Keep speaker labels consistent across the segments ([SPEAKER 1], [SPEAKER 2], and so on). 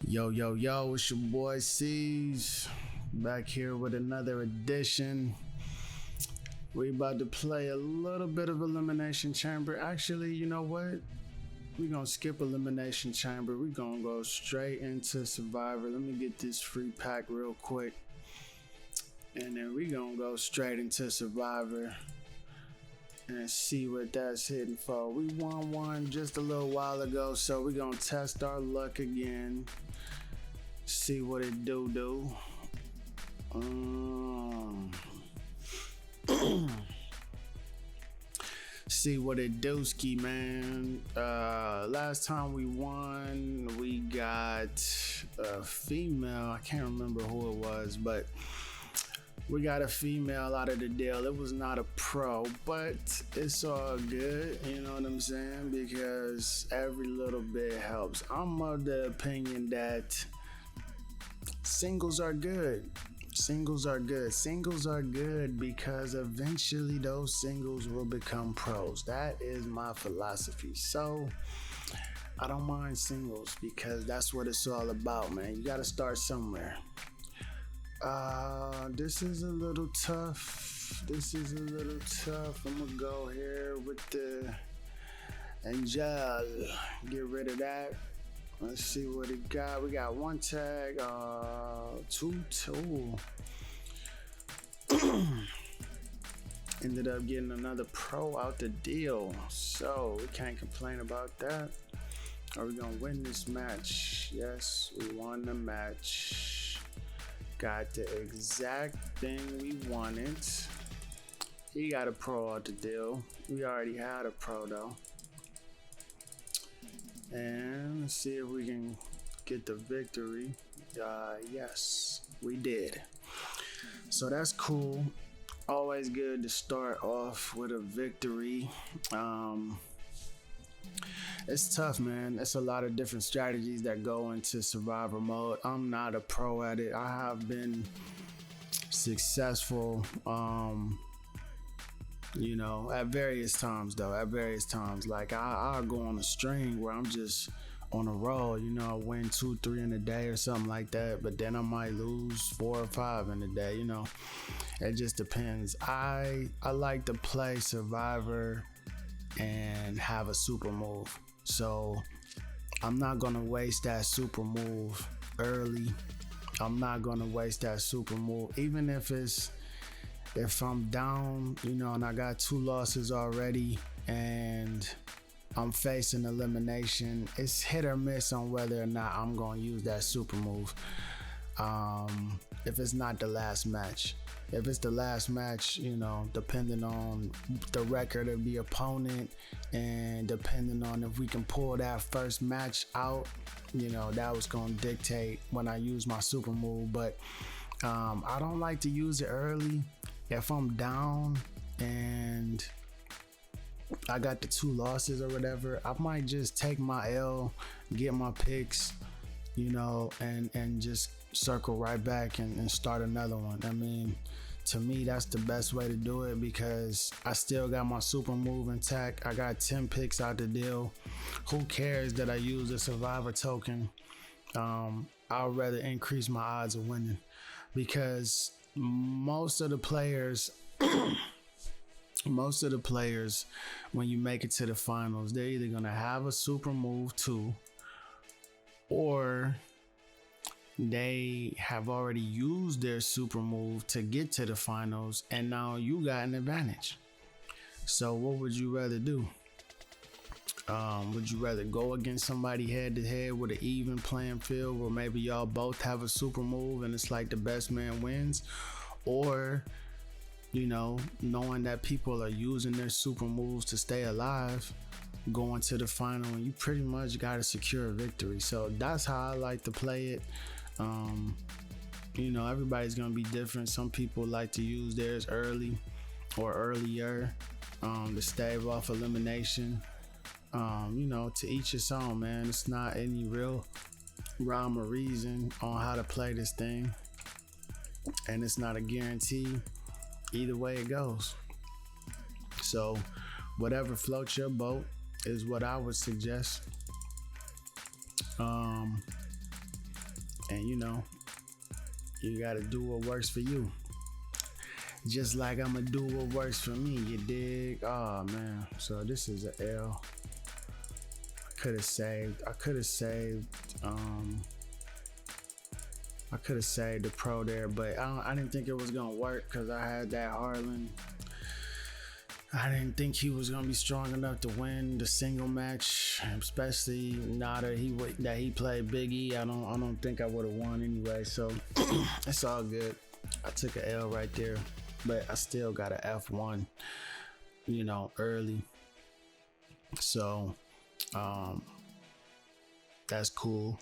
[SPEAKER 1] Yo, it's your boy Seeze, back here with another edition. We about to play a little bit of Elimination Chamber. Actually, you know what? We're gonna skip Elimination Chamber. We're gonna go straight into Survivor. Let me get this free pack real quick. And then we're gonna go straight into Survivor and see what that's hitting for. We won one just a little while ago, so we're gonna test our luck again. See what it do. See what it do, ski man. Last time we won, we got a female. I can't remember who it was, but we got a female out of the deal. It was not a pro, but it's all good. You know what I'm saying? Because every little bit helps. I'm of the opinion that singles are good. Singles are good because eventually those singles will become pros. That is my philosophy. So I don't mind singles because that's what it's all about, man. You got to start somewhere. This is a little tough. I'm gonna go here with the Angel. Get rid of that. Let's see what it got. We got one tag, two. Ended up getting another pro out the deal, so we can't complain about that. Are we gonna win this match? Yes, we won the match. Got the exact thing we wanted. He got a pro out the deal. We already had a pro though. And let's see if we can get the victory. Yes, we did. So that's cool. Always good to start off with a victory. It's tough, man. It's a lot of different strategies that go into survivor mode. I'm not a pro at it. I have been successful, at various times though. Like I'll go on a string where I'm just on a roll, win 2-3 in a day or something like that, but then I might lose 4 or 5 in a day, It just depends. I like to play survivor and have a super move. So I'm not gonna waste that super move early. I'm not gonna waste that super move, even if I'm down, and I got 2 losses already and I'm facing elimination. It's hit or miss on whether or not I'm gonna use that super move. If it's not the last match. If it's the last match, depending on the record of the opponent and depending on if we can pull that first match out, that was going to dictate when I use my super move. But I don't like to use it early. If I'm down and I got the 2 losses or whatever, I might just take my L, get my picks, and just circle right back and start another one. I mean, to me, that's the best way to do it because I still got my super move intact. I got 10 picks out the deal. Who cares that I use a survivor token? I'd rather increase my odds of winning because most of the players, when you make it to the finals, they're either going to have a super move too, or they have already used their super move to get to the finals and now you got an advantage. So what would you rather do? Would you rather go against somebody head to head with an even playing field where maybe y'all both have a super move and it's like the best man wins? Or, knowing that people are using their super moves to stay alive, going to the final and you pretty much got to secure a victory. So that's how I like to play it. Everybody's gonna be different. Some people like to use theirs early or earlier to stave off elimination. To each his own, man. It's not any real rhyme or reason on how to play this thing, and it's not a guarantee either way it goes. So whatever floats your boat is what I would suggest. And you gotta do what works for you. Just like I'ma do what works for me, you dig? Oh man. So this is an L. I could have saved the pro there, but I didn't think it was gonna work because I had that Harlan. I didn't think he was gonna be strong enough to win the single match, especially now that he played Big E. I don't think I would have won anyway. So it's all good. I took an L right there, but I still got an F1, early. So that's cool.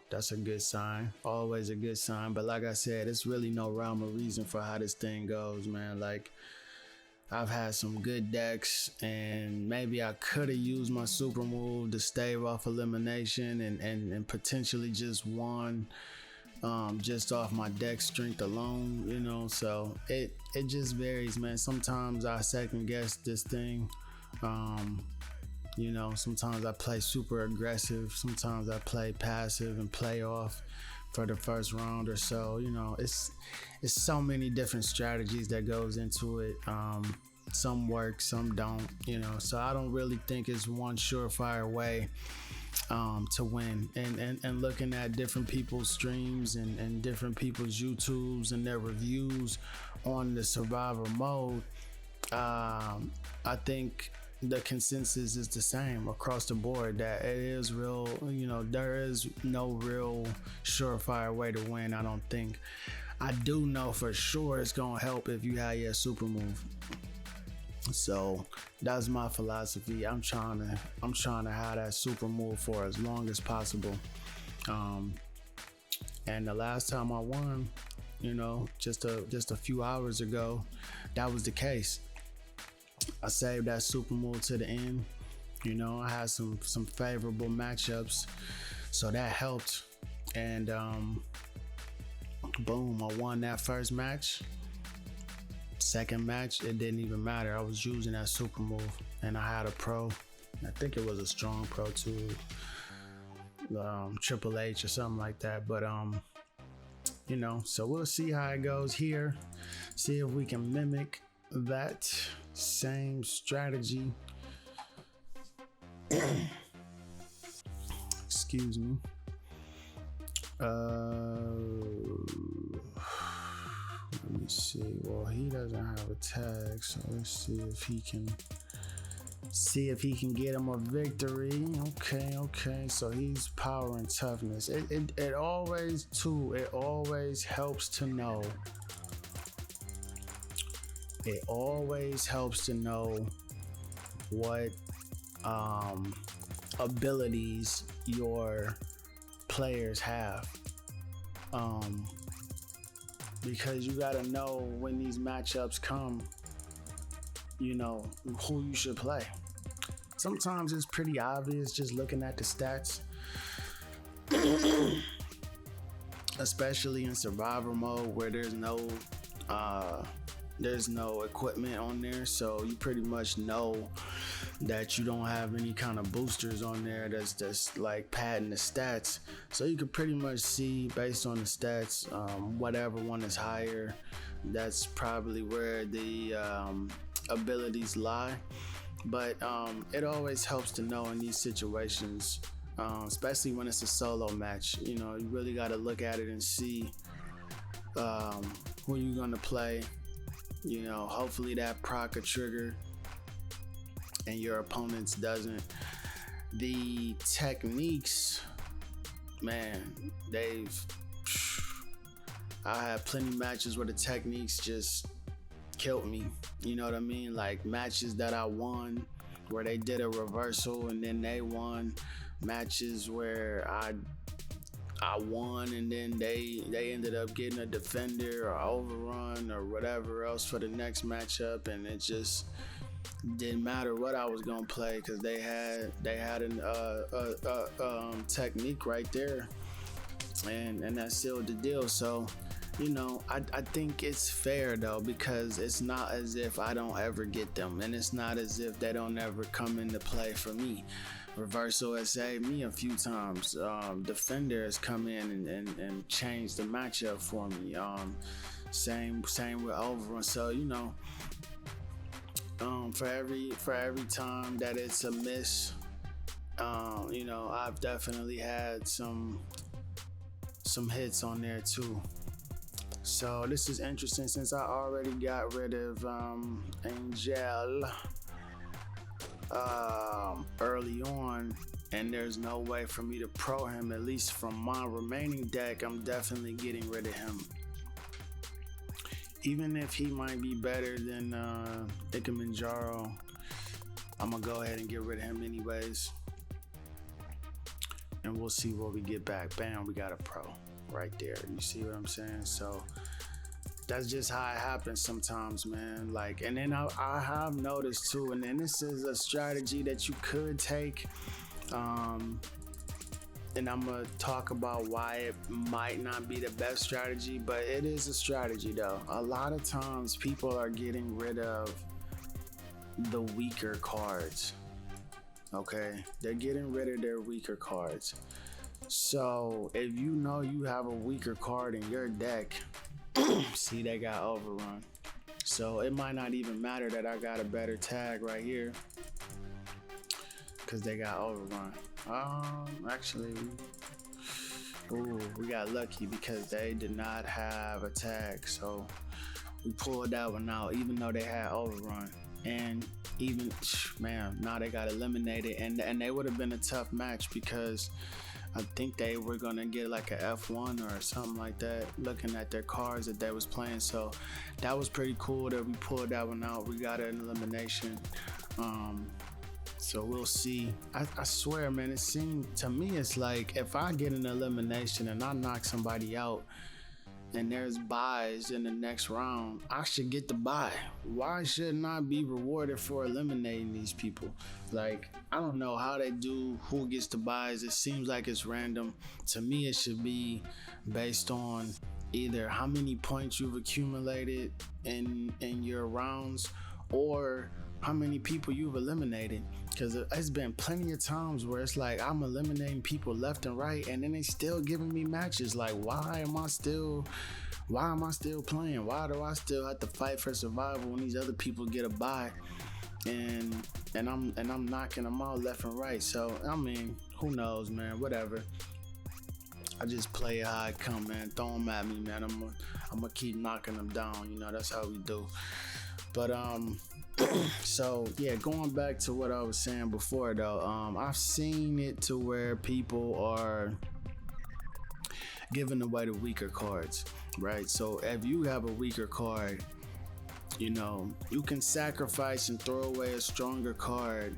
[SPEAKER 1] That's a good sign. Always a good sign. But like I said, it's really no rhyme or reason for how this thing goes, man. Like, I've had some good decks, and maybe I could have used my super move to stave off elimination and potentially just won just off my deck strength alone, so it just varies, man. Sometimes I second guess this thing. Sometimes I play super aggressive, sometimes I play passive and play off for the first round or so. It's so many different strategies that goes into it. Some work, some don't, so I don't really think it's one surefire way to win. And looking at different people's streams and different people's YouTubes and their reviews on the Survivor mode, I think the consensus is the same across the board, that it is real, there is no real surefire way to win. I don't think. I do know for sure it's gonna help if you have your super move. So that's my philosophy. I'm trying to have that super move for as long as possible. And the last time I won, just a few hours ago, that was the case. I saved that super move to the end. I had some favorable matchups, so that helped. And boom, I won that first match. Second match, it didn't even matter. I was using that super move, and I had a pro. I think it was a strong pro too, Triple H or something like that. But so we'll see how it goes here. See if we can mimic that same strategy. Excuse me. Let me see. Well, he doesn't have a tag, so let's see if he can get him a victory. Okay. So he's power and toughness. It always helps to know. It always helps to know what abilities your players have. Because you gotta know when these matchups come, who you should play. Sometimes it's pretty obvious just looking at the stats. Especially in Survivor mode where there's no equipment on there, so you pretty much know that you don't have any kind of boosters on there that's like padding the stats. So you can pretty much see based on the stats, whatever one is higher, that's probably where the abilities lie. But it always helps to know in these situations, especially when it's a solo match. You really got to look at it and see who you're gonna play. Hopefully that proc a trigger and your opponent's doesn't. The techniques, man, I had plenty matches where the techniques just killed me. You know what I mean? Like matches that I won where they did a reversal and then they won. Matches where I won and then they ended up getting a defender or overrun or whatever else for the next matchup, and it just didn't matter what I was gonna play because they had an technique right there, and that sealed the deal. So I think it's fair though, because it's not as if I don't ever get them, and it's not as if they don't ever come into play for me. Reversal has saved me a few times. Defender has come in and changed the matchup for me. Same with Overrun. So for every time that it's a miss, I've definitely had some hits on there too. So this is interesting since I already got rid of Angel early on, and there's no way for me to pro him. At least from my remaining deck, I'm definitely getting rid of him. Even if he might be better than Ikemanjaro, I'm gonna go ahead and get rid of him anyways. And we'll see what we get back. Bam, we got a pro right there. You see what I'm saying? So that's just how it happens sometimes, man. Like, and then I have noticed too, and then this is a strategy that you could take. And I'm gonna talk about why it might not be the best strategy, but it is a strategy though. A lot of times people are getting rid of the weaker cards. Okay, they're getting rid of their weaker cards. So if you know you have a weaker card in your deck, see, they got Overrun. So it might not even matter that I got a better tag right here, because they got Overrun. Actually, we got lucky because they did not have a tag, so we pulled that one out, even though they had Overrun. And even, man, now they got eliminated, and they would have been a tough match because I think they were gonna get like a F1 or something like that, looking at their cards that they was playing. So that was pretty cool that we pulled that one out. We got an elimination. So we'll see. I swear, man, it seemed to me, it's like if I get an elimination and I knock somebody out and there's buys in the next round, I should get the buy. Why shouldn't I be rewarded for eliminating these people? Like, I don't know how they do who gets the buys. It seems like it's random. To me, it should be based on either how many points you've accumulated in your rounds or how many people you've eliminated. Because it's been plenty of times where it's like I'm eliminating people left and right, and then they still giving me matches. Like, why am I still playing? Why do I still have to fight for survival when these other people get a bye? And I'm knocking them out left and right. So I mean, who knows, man? Whatever. I just play how I come, man. Throw them at me, man. I'm gonna keep knocking them down. That's how we do. But so yeah, going back to what I was saying before though, I've seen it to where people are giving away the weaker cards, right? So if you have a weaker card, you can sacrifice and throw away a stronger card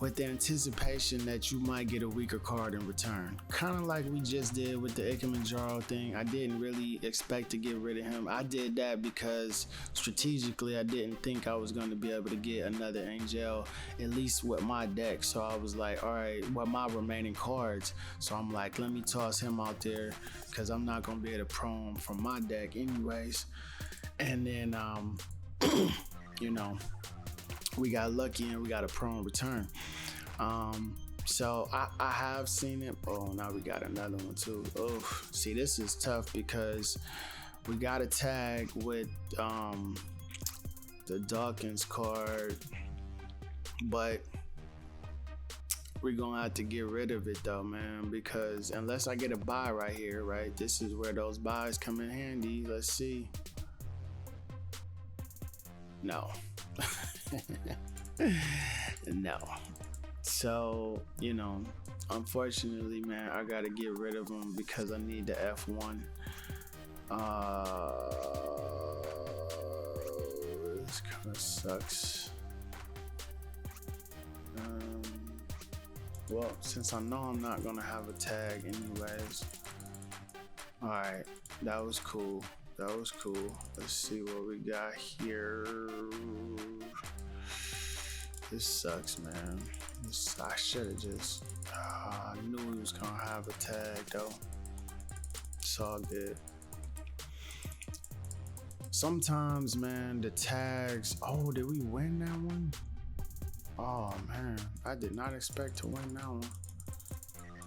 [SPEAKER 1] with the anticipation that you might get a weaker card in return. Kind of like we just did with the Ikemanjaro thing. I didn't really expect to get rid of him. I did that because strategically I didn't think I was going to be able to get another Angel, at least with my deck. So I was like, all right, with my remaining cards. So I'm like, let me toss him out there because I'm not going to be able to pro him from my deck anyways. And then, we got lucky and we got a pro in return. So I have seen it. Oh, now we got another one too. Oh, see, this is tough because we got a tag with the Dawkins card, but we're gonna have to get rid of it though, man, because unless I get a buy right here, right? This is where those buys come in handy. Let's see. No. No. So, unfortunately, man, I gotta get rid of them because I need the F1. This kind of sucks. Well, since I know I'm not gonna have a tag anyways. Alright, that was cool. Let's see what we got here. This sucks, man. I should have just... I knew he was gonna have a tag, though. It's all good. Sometimes, man, the tags... Oh, did we win that one? Oh man, I did not expect to win that one.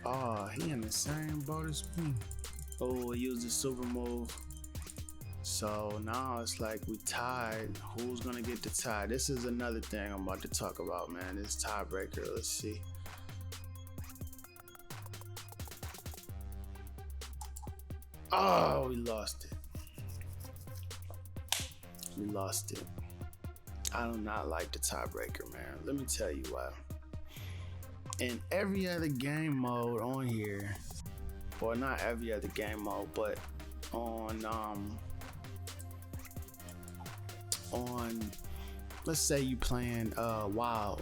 [SPEAKER 1] Oh, he in the same boat as me. Oh, he used the super move. So now it's like we tied. Who's gonna get the tie? This is another thing I'm about to talk about, man. This tiebreaker. Let's see. Oh, we lost it. We lost it. I do not like the tiebreaker, man. Let me tell you why. In every other game mode on here, or not every other game mode, but on let's say you playing wild.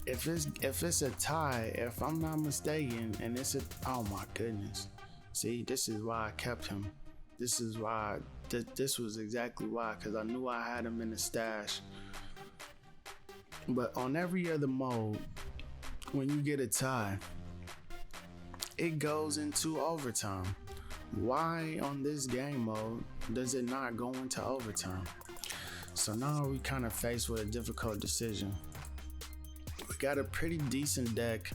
[SPEAKER 1] If it's a tie, if I'm not mistaken, and it's a, oh my goodness. See, this is why I kept him. This is why this was exactly why, because I knew I had him in the stash. But on every other mode, when you get a tie, it goes into overtime. Why on this game mode does it not go into overtime? So now we kind of faced with a difficult decision. We got a pretty decent deck,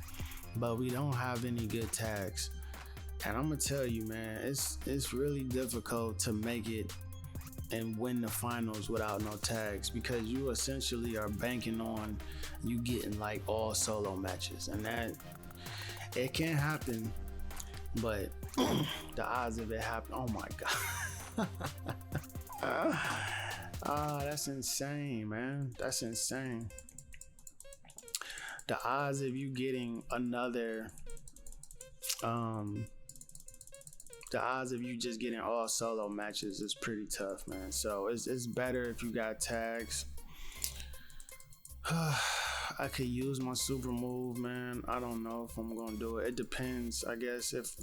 [SPEAKER 1] but we don't have any good tags. And I'm gonna tell you, man, it's really difficult to make it and win the finals without no tags, because you essentially are banking on you getting like all solo matches, and that it can happen, but the odds of it happen, oh my god. That's insane, man. That's insane. The odds of you getting another the odds of you just getting all solo matches is pretty tough, man. So it's better if you got tags. I could use my super move, man. I don't know if I'm gonna do it. It depends. I guess if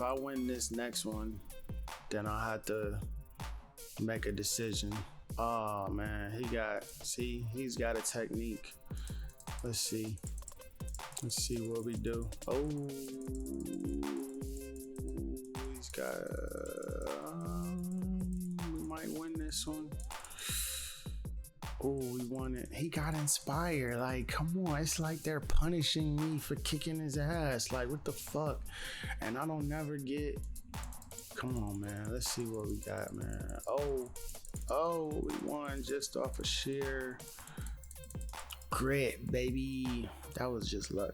[SPEAKER 1] I win this next one, then I'll have to make a decision. Oh man, he's got a technique. Let's see what we do. Oh, he's got we might win this one. Oh, we won it. He got inspired. Like, come on. It's like they're punishing me for kicking his ass. Like, what the fuck? And I don't never get. Come on, man. Let's see what we got, man. Oh, we won just off of sheer grit, baby. That was just luck.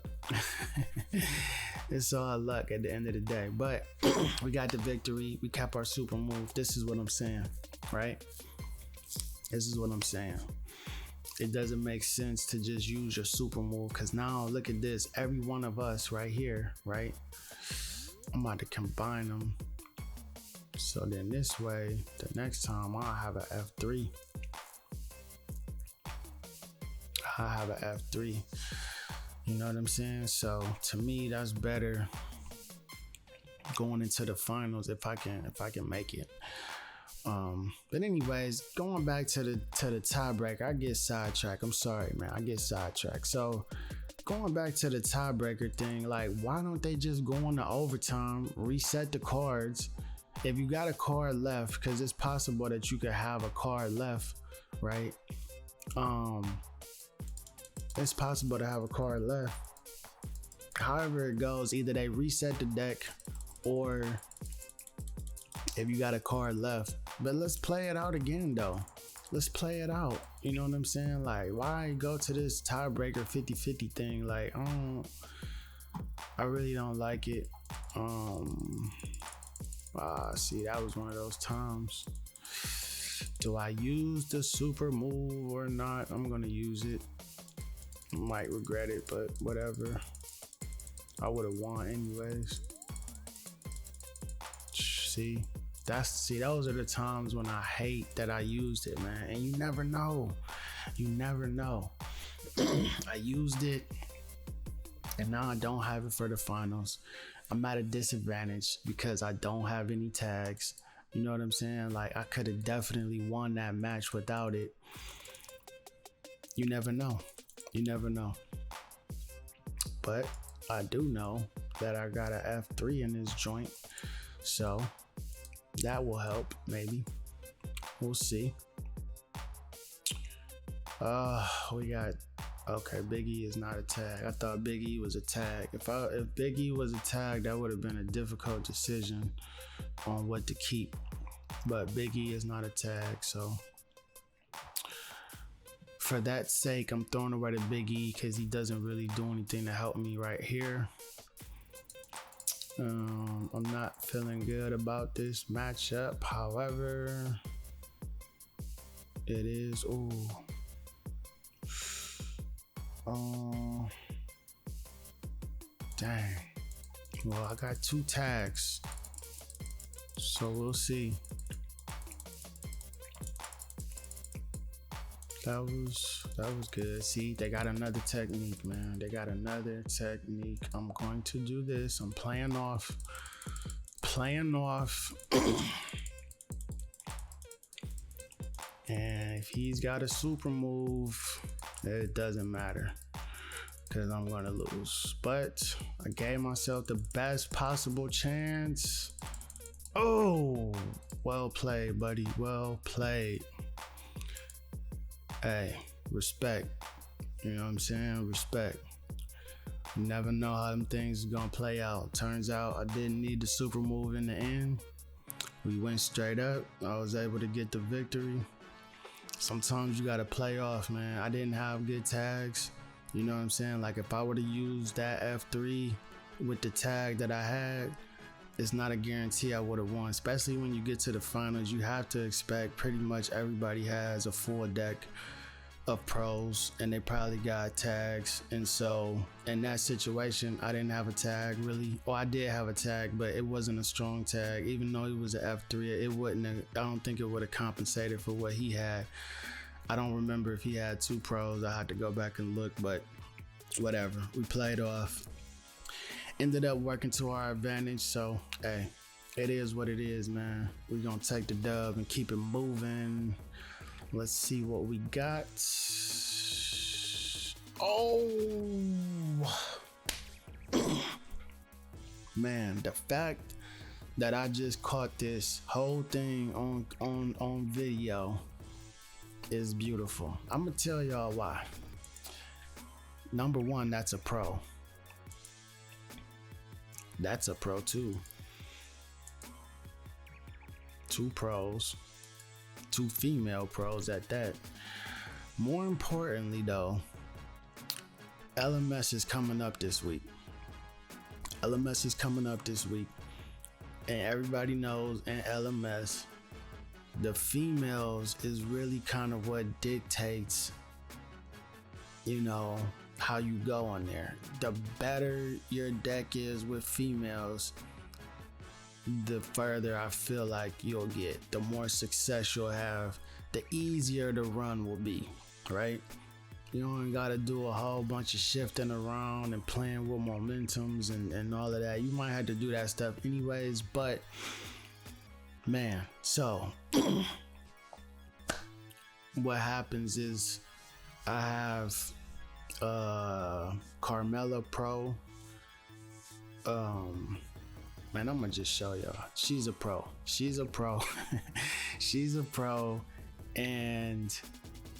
[SPEAKER 1] It's all luck at the end of the day. But we got the victory. We kept our super move. This is what I'm saying, right? This is what I'm saying. It doesn't make sense to just use your super move, because now look at this. Every one of us right here, right? I'm about to combine them. So then this way, the next time I'll have an F3. I'll have an F3. You know what I'm saying? So to me, that's better going into the finals if I can make it. But anyways, going back to the tiebreaker, I get sidetracked. I'm sorry, man. I get sidetracked. So going back to the tiebreaker thing, like, why don't they just go into overtime, reset the cards? If you got a card left, because it's possible that you could have a card left, right? It's possible to have a card left. However it goes, either they reset the deck, or if you got a card left. But let's play it out again, though. Let's play it out. You know what I'm saying? Like, why go to this tiebreaker 50-50 thing? Like, I really don't like it. See, that was one of those times. Do I use the super move or not? I'm gonna use it. Might regret it, but whatever. I would have won anyways. See, those are the times when I hate that I used it, man. And you never know. You never know. I used it, and now I don't have it for the finals. I'm at a disadvantage because I don't have any tags. You know what I'm saying? Like, I could have definitely won that match without it. You never know. You never know. But I do know that I got a F3 in this joint. So that will help, maybe. We'll see. We got Okay, Big E is not a tag. I thought Big E was a tag. If Big E was a tag, that would have been a difficult decision on what to keep. But Big E is not a tag, so for that sake, I'm throwing away to Big E because he doesn't really do anything to help me right here. I'm not feeling good about this matchup. However, it is. Dang. Well, I got 2 tags, so we'll see. That was good. See, they got another technique, man. They got another technique. I'm going to do this. I'm playing off. And if he's got a super move, it doesn't matter because I'm going to lose. But I gave myself the best possible chance. Oh, well played, buddy. Well played. Hey, respect. You know what I'm saying? Respect. You never know how them things are gonna play out. Turns out I didn't need the super move in the end. We went straight up. I was able to get the victory. Sometimes you gotta play off, man. I didn't have good tags. You know what I'm saying? Like if I would have used that F3 with the tag that I had, it's not a guarantee I would have won. Especially when you get to the finals, you have to expect pretty much everybody has a full deck of pros and they probably got tags. And so in that situation, I didn't have a tag really. Well, I did have a tag, but it wasn't a strong tag. Even though it was an F3, it wouldn't have, I don't think it would have compensated for what he had. I don't remember if he had 2 pros. I had to go back and look, but whatever. We played off. Ended up working to our advantage, so hey, it is what it is, man. We're gonna take the dub and keep it moving. Let's see what we got. Oh man, the fact that I just caught this whole thing on video is beautiful. I'm gonna tell y'all why. Number one, that's a pro. That's a pro too. 2 pros, 2 female pros at that. More importantly though, LMS is coming up this week. LMS is coming up this week. And everybody knows in LMS, the females is really kind of what dictates, you know, how you go on there. The better your deck is with females, the further I feel like you'll get, the more success you'll have, the easier the run will be, right? You don't gotta do a whole bunch of shifting around and playing with momentums and all of that. You might have to do that stuff anyways, but man, so what happens is I have Carmella Pro. Man, I'm gonna just show y'all. She's a pro. She's a pro. She's a pro, and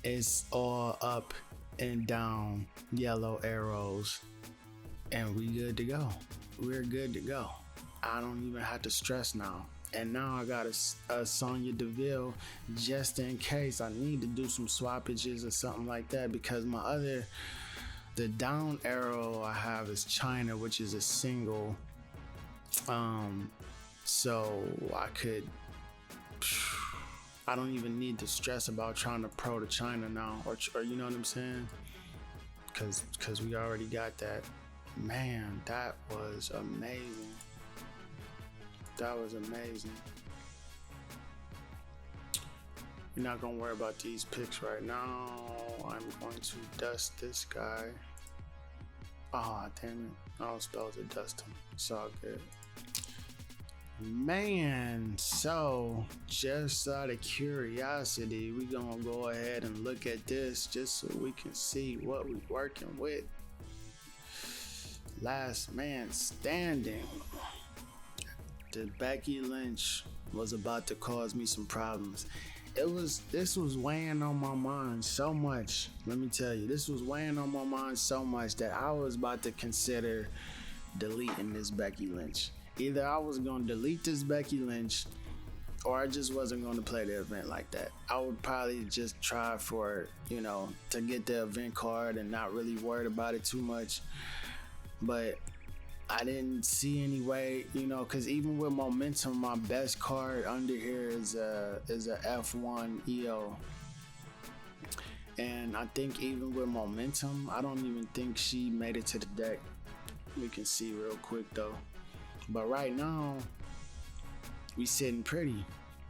[SPEAKER 1] it's all up and down yellow arrows, and we good to go. We're good to go. I don't even have to stress now. And now I got a Sonya Deville just in case I need to do some swappages or something like that, because the down arrow I have is China, which is a single. So I don't even need to stress about trying to pro to China now, or you know what I'm saying? Cause we already got that. Man, that was amazing. That was amazing. We're not gonna worry about these picks right now. I'm going to dust this guy. Ah, damn it. I was supposed to dust him. It's all good. Man, so just out of curiosity, we're gonna go ahead and look at this just so we can see what we're working with. Last man standing. The Becky Lynch was about to cause me some problems. this was weighing on my mind so much. Let me tell you, this was weighing on my mind so much that I was about to consider deleting this Becky Lynch. Either I was gonna delete this Becky Lynch, or I just wasn't gonna play the event like that. I would probably just try for, to get the event card and not really worried about it too much. But I didn't see any way, because even with momentum, my best card under here is a F1 EO. And I think even with momentum, I don't even think she made it to the deck. We can see real quick though. But right now, we sitting pretty.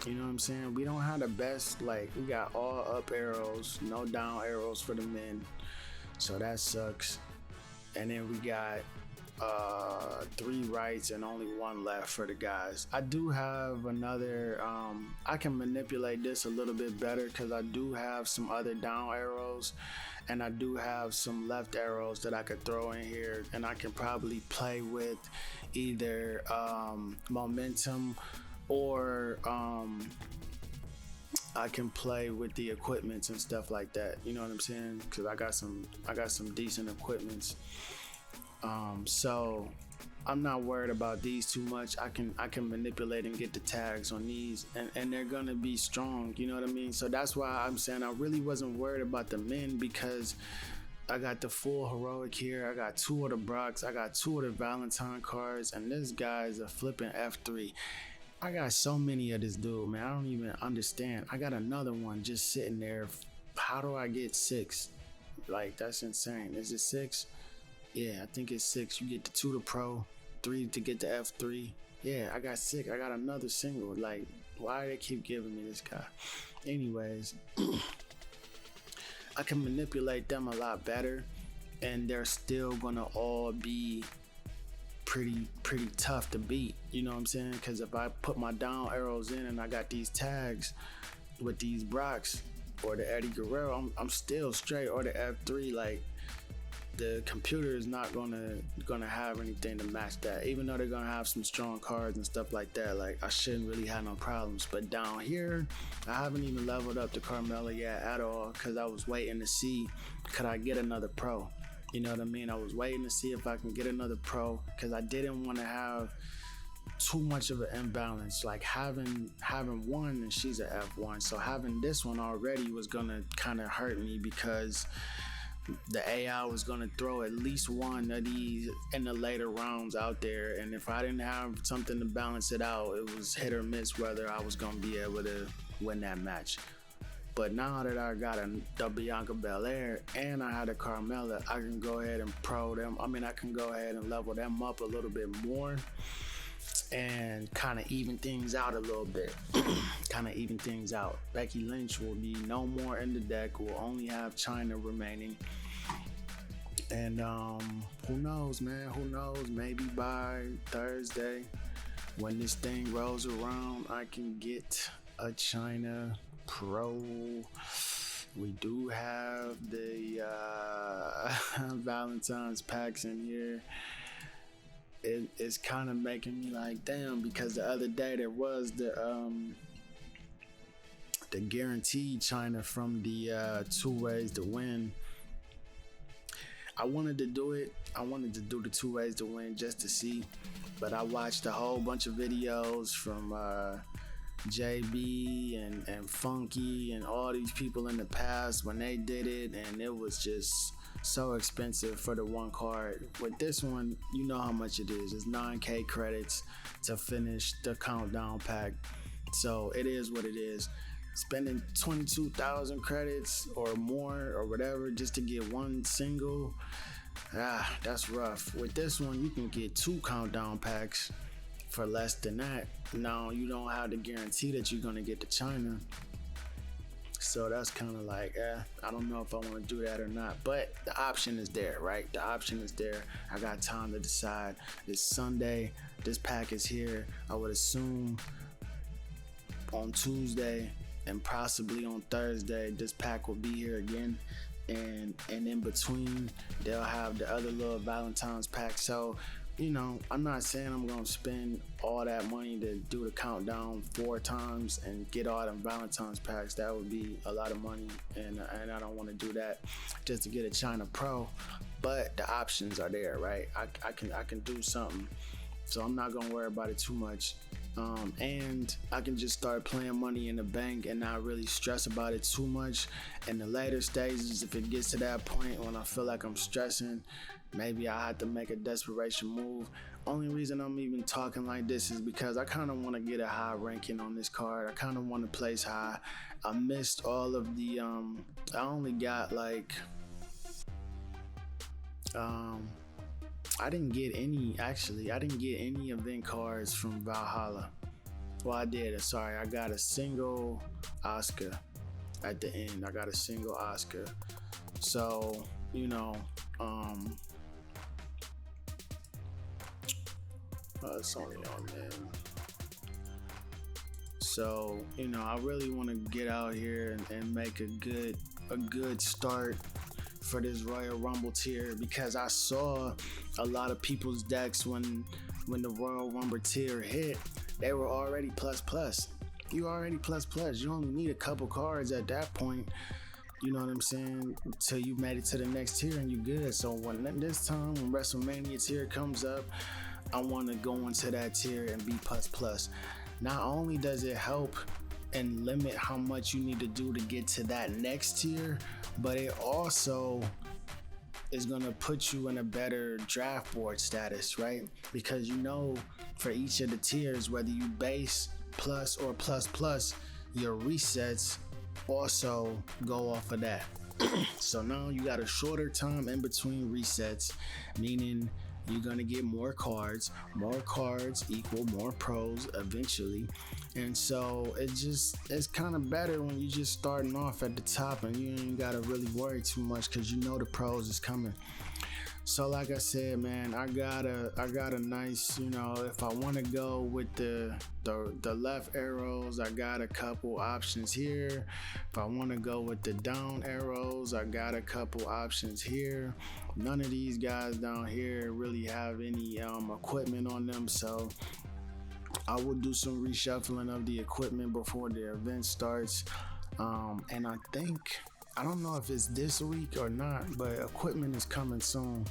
[SPEAKER 1] You know what I'm saying? We don't have the best, we got all up arrows, no down arrows for the men. So that sucks. And then we got 3 rights and only 1 left for the guys. I do have another, I can manipulate this a little bit better because I do have some other down arrows and I do have some left arrows that I could throw in here, and I can probably play with either momentum or I can play with the equipments and stuff like that. You know what I'm saying? Because I got some decent equipments. So I'm not worried about these too much. I can manipulate and get the tags on these, and they're gonna be strong, you know what I mean? So that's why I'm saying I really wasn't worried about the men, because I got the full heroic here, I got 2 of the Brocks, I got 2 of the Valentine cards, and this guy's a flipping F3. I got so many of this dude, man, I don't even understand. I got another one just sitting there. How do I get 6? That's insane. Is it 6? Yeah, I think it's 6. You get the 2 to pro, 3 to get the F3. Yeah, I got 6. I got another single. Why do they keep giving me this guy? Anyways, I can manipulate them a lot better, and they're still gonna all be pretty tough to beat. You know what I'm saying? Because if I put my down arrows in and I got these tags with these Brocks or the Eddie Guerrero, I'm still straight, or the F3. The computer is not gonna have anything to match that, even though they're gonna have some strong cards and stuff like that. I shouldn't really have no problems. But down here, I haven't even leveled up to Carmella yet at all, because I was waiting to see could I get another pro. You know what I mean? I was waiting to see if I can get another pro, because I didn't want to have too much of an imbalance. Having one and she's a F1, so having this one already was gonna kind of hurt me, because the AI was going to throw at least one of these in the later rounds out there, and if I didn't have something to balance it out, it was hit or miss whether I was going to be able to win that match. But now that I got the Bianca Belair and I had a Carmella, I can go ahead and pro them. I can go ahead and level them up a little bit more and kind of even things out a little bit. Even things out. Becky Lynch will be no more in the deck. We'll only have China remaining. And who knows, man? Who knows? Maybe by Thursday, when this thing rolls around, I can get a China Pro. We do have the Valentine's packs in here. It's kind of making me damn, because the other day there was the guaranteed China from the 2 ways to win. I wanted to do it. I wanted to do the 2 ways to win just to see, but I watched a whole bunch of videos from JB and Funky and all these people in the past when they did it, and it was just so expensive for the 1 card. With this one, you know how much it is. It's 9K credits to finish the countdown pack. So it is what it is. Spending 22,000 credits or more or whatever just to get 1 single, that's rough. With this one, you can get 2 countdown packs for less than that. Now, you don't have the guarantee that you're gonna get to China. So that's kind of I don't know if I want to do that or not, but the option is there, right? The option is there. I got time to decide. It's Sunday. This pack is here. I would assume on Tuesday and possibly on Thursday, this pack will be here again. And in between, they'll have the other little Valentine's pack. So you know, I'm not saying I'm gonna spend all that money to do the countdown 4 times and get all them Valentine's packs. That would be a lot of money, and I don't want to do that just to get a China Pro. But the options are there, right? I can do something, so I'm not gonna worry about it too much. And I can just start playing Money in the Bank and not really stress about it too much. In the later stages, if it gets to that point when I feel like I'm stressing, maybe I have to make a desperation move. Only reason I'm even talking like this is because I kind of want to get a high ranking on this card. I kind of want to place high. I missed all of the I only got like I didn't get any, actually. I didn't get any event cards from Valhalla. Well, I did. Sorry, I got a single Oscar at the end. I got a single Oscar. So, you know, it's only on man. So, you know, I really want to get out here and make a good start for this Royal Rumble tier, because I saw a lot of people's decks when the Royal Rumble tier hit, they were already plus. You already plus. You only need a couple cards at that point. You know what I'm saying? Till you made it to the next tier and you good. So when this time when WrestleMania tier comes up, I want to go into that tier and be plus. Not only does it help and limit how much you need to do to get to that next tier, but it also is gonna put you in a better draft board status, right? Because you know, for each of the tiers, whether you base, plus, or plus, your resets also go off of that. So now you got a shorter time in between resets, meaning you're gonna get more cards equal more pros eventually. And so it's kind of better when you just starting off at the top and you ain't gotta really worry too much because you know the pros is coming. So like I said, man, I got a nice, you know, if I want to go with the left arrows, I got a couple options here. If I want to go with the down arrows, I got a couple options here. None of these guys down here really have any equipment on them, so I will do some reshuffling of the equipment before the event starts. And I don't know if it's this week or not, but equipment is coming soon.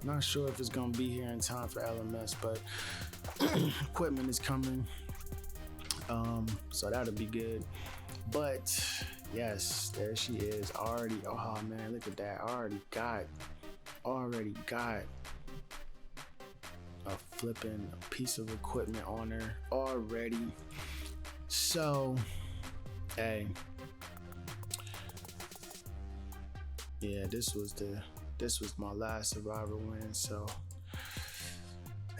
[SPEAKER 1] Not sure if it's gonna be here in time for LMS, but equipment is coming. So that'll be good. But yes, there she is already. Oh man, look at that. Already got a flipping piece of equipment on her already. So, hey. Yeah, this was my last Survivor win, so,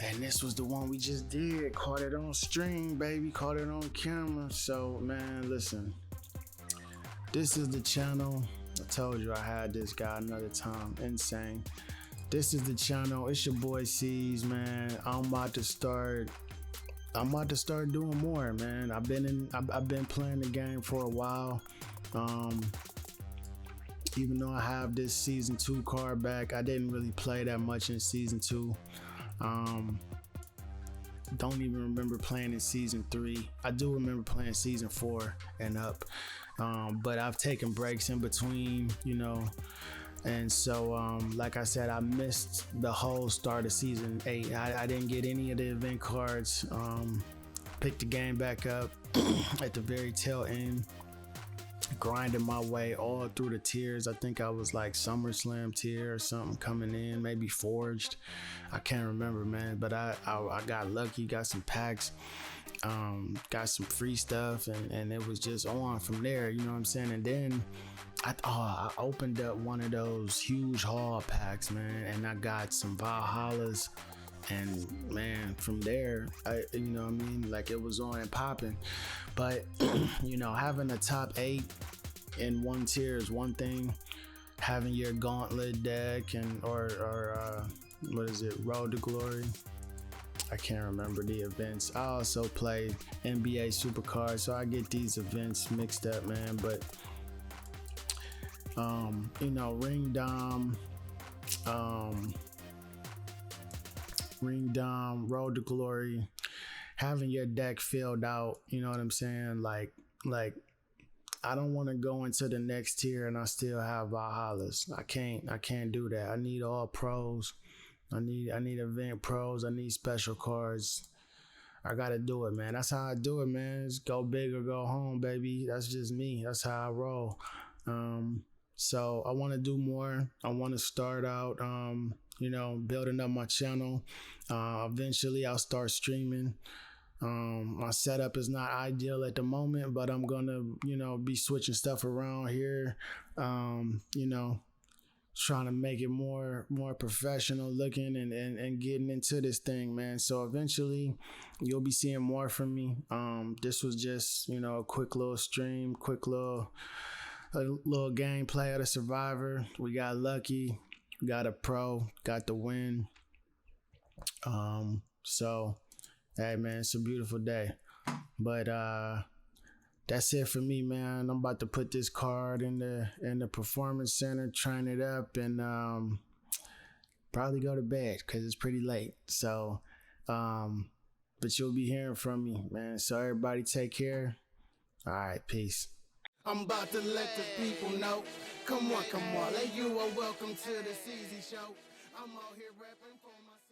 [SPEAKER 1] and this was the one we just did. Caught it on stream, baby. Caught it on camera. So, man, listen. This is the channel. I told you I had this guy another time. Insane. This is the channel. It's your boy Seeze, man. I'm about to start doing more, man. I've been playing the game for a while. Even though I have this season 2 card back, I didn't really play that much in season 2. Don't even remember playing in season 3. I do remember playing season 4 and up. But I've taken breaks in between, you know. And so, like I said, I missed the whole start of season 8. I didn't get any of the event cards. Picked the game back up at the very tail end. Grinding my way all through the tiers. I think I was like SummerSlam tier or something coming in, maybe Forged. I can't remember, man, but I got lucky, got some packs, got some free stuff, and it was just on from there, you know what I'm saying? And then I opened up one of those huge haul packs, man, and I got some Valhallas. And man, from there, you know what I mean? Like it was on and popping. But, you know, having a top 8 in one tier is one thing. Having your gauntlet deck or what is it? Road to Glory. I can't remember the events. I also play NBA SuperCard, so I get these events mixed up, man. But, you know, Ring Dom, ring road to glory, having your deck filled out. You know what I'm saying? Like I don't want to go into the next tier and I still have Valhallas. I can't do that. I need all pros. I need event pros. I need special cards. I gotta do it, man. That's how I do it, man. Just go big or go home, baby. That's just me. That's how I roll. So I want to do more. I want to start out, building up my channel. Eventually, I'll start streaming. My setup is not ideal at the moment, but I'm gonna, be switching stuff around here. Trying to make it more professional looking and getting into this thing, man. So eventually you'll be seeing more from me. This was just, a quick little stream, a little gameplay of the Survivor. We got lucky, got a pro, got the win. So hey man, it's a beautiful day. But that's it for me, man. I'm about to put this card in the performance center, train it up, and probably go to bed because it's pretty late. So, but you'll be hearing from me, man. So everybody take care. All right, peace. I'm about to let the people know. Come on, let you are welcome to the Seeze show. I'm out here rapping for myself.